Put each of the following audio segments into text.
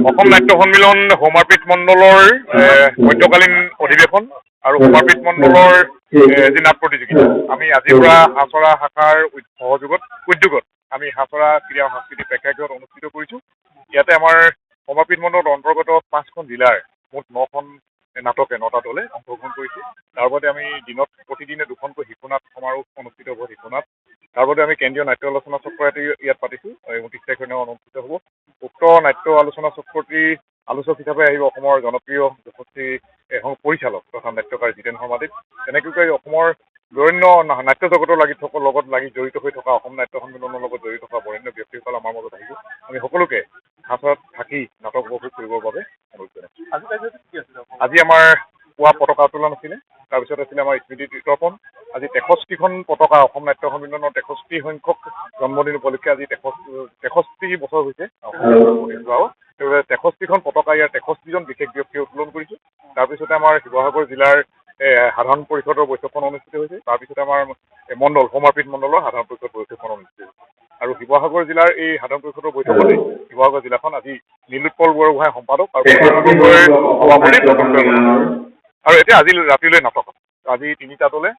অসম নাট্য সন্মিলন সৌমাৰপীঠ মণ্ডলৰ মধ্যকালীন অধিৱেশন আৰু সৌমাৰপীঠ মণ্ডলৰ যি নাট প্ৰতিযোগিতা আমি আজিৰ পৰা হাছৰা শাখাৰ উদ্যোগত আমি হাছৰা ক্ৰীড়া আৰু সাংস্কৃতিক প্ৰেক্ষাগৃহত অনুষ্ঠিত কৰিছোঁ। ইয়াতে আমাৰ সৌমাৰপীঠ মণ্ডলৰ অন্তৰ্গত 5খন জিলাৰ মুঠ 9খন নাটকে 9টা দলে অংশগ্ৰহণ কৰিছে। তাৰ বাদে আমি দিনত প্ৰতিদিনে 2খনকৈ শিশু নাট সমাৰোহ অনুষ্ঠিত হ'ব। শিশু নাট তাৰ বাদে আমি কেন্দ্ৰীয় নাট্য আলোচনা চক্ৰ ইয়াত পাতিছোঁ। 29 তাৰিখে অনুষ্ঠিত হ'ব। উক্ত নাট্য আলোচনা চক্ৰটিৰ আলোচক হিচাপে আহিব অসমৰ জনপ্ৰিয় যশস্বী পৰিচালক তথা নাট্যকাৰ জিতেন শৰ্মাদেৱ। তেনেকৈ অসমৰ বৰেণ্য নাট্য জগতৰ লগত জড়িত হৈ থকা অসম নাট্য সন্মিলনৰ লগত জড়িত থকা বৰেণ্য ব্যক্তিসকল আমাৰ মাজত আহিব। আমি সকলোকে হাছৰাত থাকি নাটক উপভোগ কৰিবৰ বাবে অনুৰোধ জনাইছোঁ। আজি আমাৰ পুৱা পতাকা উত্তোলন আছিলে। তাৰপিছত আছিলে আমাৰ স্মৃতি তৰ্পণ। আজি 63খন পতাকা অসম নাট্য সন্মিলনৰ 63 সংখ্যক জন্মদিন উপলক্ষে আজি 63 বছৰ হৈছে হোৱাও। 63খন পতাকা ইয়াৰ 63জন বিশেষ ব্যক্তিয়ে উত্তোলন কৰিছোঁ। তাৰপিছতে আমাৰ শিৱসাগৰ জিলাৰ সাধাৰণ পৰিষদৰ বৈঠকখন অনুষ্ঠিত হৈছে। তাৰপিছতে আমাৰ সৌমাৰপীঠ মণ্ডলৰ সাধাৰণ পৰিষদ বৈঠকখন অনুষ্ঠিত হৈছে। আৰু শিৱসাগৰ জিলাৰ এই সাধাৰণ পৰিষদৰ বৈঠকতে শিৱসাগৰ জিলাখন আজি নীলোৎপল বৰগোহাঁই সম্পাদক আৰু সভাপতি আৰু এতিয়া আজি ৰাতিলৈ নাটক আজি 3টা দলে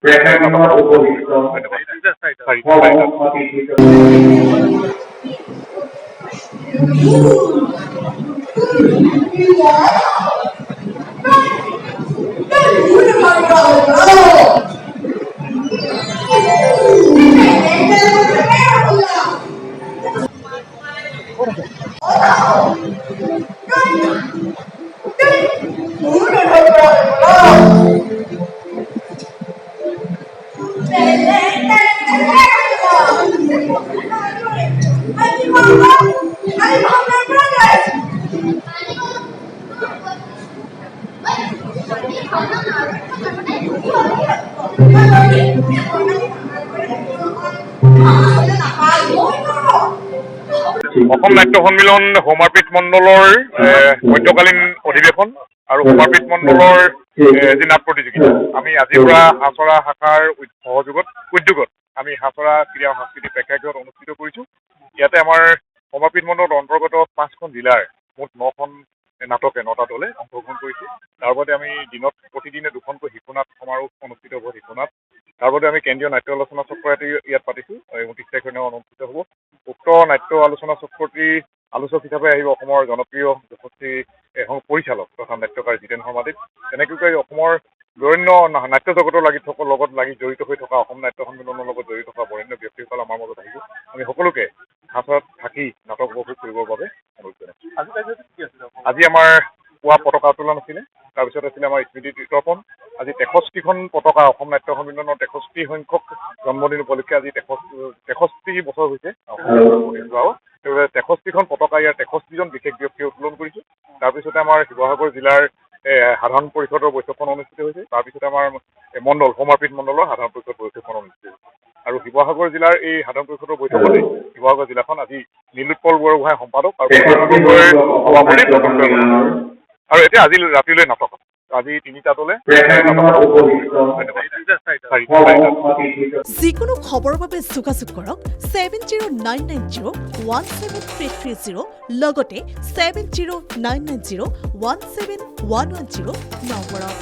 অসম নাট্য সন্মিলন সৌমাৰপীঠ মণ্ডলৰ মধ্যকালীন অধিৱেশন আৰু সৌমাৰপীঠ মণ্ডলৰ যি নাট প্ৰতিযোগিতা আমি আজিৰ পৰা হাছৰা শাখাৰ উদ্যোগত আমি হাছৰা ক্ৰীড়া আৰু সাংস্কৃতিক প্ৰেক্ষাগৃহত অনুষ্ঠিত কৰিছোঁ। ইয়াতে আমাৰ সৌমাৰপীঠ মণ্ডলৰ অন্তৰ্গত 5খন জিলাৰ মুঠ 9খন নাটকে 9টা দলে অংশগ্ৰহণ কৰিছে। তাৰ বাদে আমি দিনত প্ৰতিদিনে 2খনকৈ শিশু নাট সমাৰোহ অনুষ্ঠিত হ'ব। শিশু নাট তাৰ বাদে আমি কেন্দ্ৰীয় নাট্য আলোচনা চক্ৰ ইয়াত পাতিছোঁ। 29 তাৰিখে অনুষ্ঠিত হ'ব। উক্ত নাট্য আলোচনা চক্ৰটিৰ আলোচক হিচাপে আহিব অসমৰ জনপ্ৰিয় যশস্বী পৰিচালক তথা নাট্যকাৰ জিতেন শৰ্মাদেৱ। তেনেকৈ অসমৰ বৰেণ্য নাট্য জগতৰ লগত জড়িত হৈ থকা অসম নাট্য সন্মিলনৰ লগত জড়িত থকা বৰেণ্য ব্যক্তিসকল আমাৰ মাজত আহিব। আমি সকলোকে হাছৰাত থাকি নাটক উপভোগ কৰিবৰ বাবে অনুৰোধ জনাইছোঁ। আজি আমাৰ পুৱা পতাকা উত্তোলন আছিলে। তাৰপিছত আছিলে আমাৰ স্মৃতি তৰ্পণ। আজি 63খন পতাকা অসম নাট্য সন্মিলনৰ 63 সংখ্যক জন্মদিন উপলক্ষে আজি 63 বছৰ হৈছে হোৱাও। 63খন পতাকা ইয়াৰ 63জন বিশেষ ব্যক্তিয়ে উত্তোলন কৰিছোঁ। তাৰপিছতে আমাৰ শিৱসাগৰ জিলাৰ সাধাৰণ পৰিষদৰ বৈঠকখন অনুষ্ঠিত হৈছে। তাৰপিছতে আমাৰ সৌমাৰপীঠ মণ্ডলৰ সাধাৰণ পৰিষদ বৈঠকখন অনুষ্ঠিত হৈছে। আৰু শিৱসাগৰ জিলাৰ এই সাধাৰণ পৰিষদৰ বৈঠকতে শিৱসাগৰ জিলাখন আজি নীলোৎপল বৰগোহাঁই সম্পাদক আৰু সভাপতি আৰু এতিয়া আজি ৰাতিলৈ নাটক আজি 3টা দলে যিকোনো খবৰৰ বাবে যোগাযোগ কৰক 7099017330 লগতে 7099017110 নম্বৰত।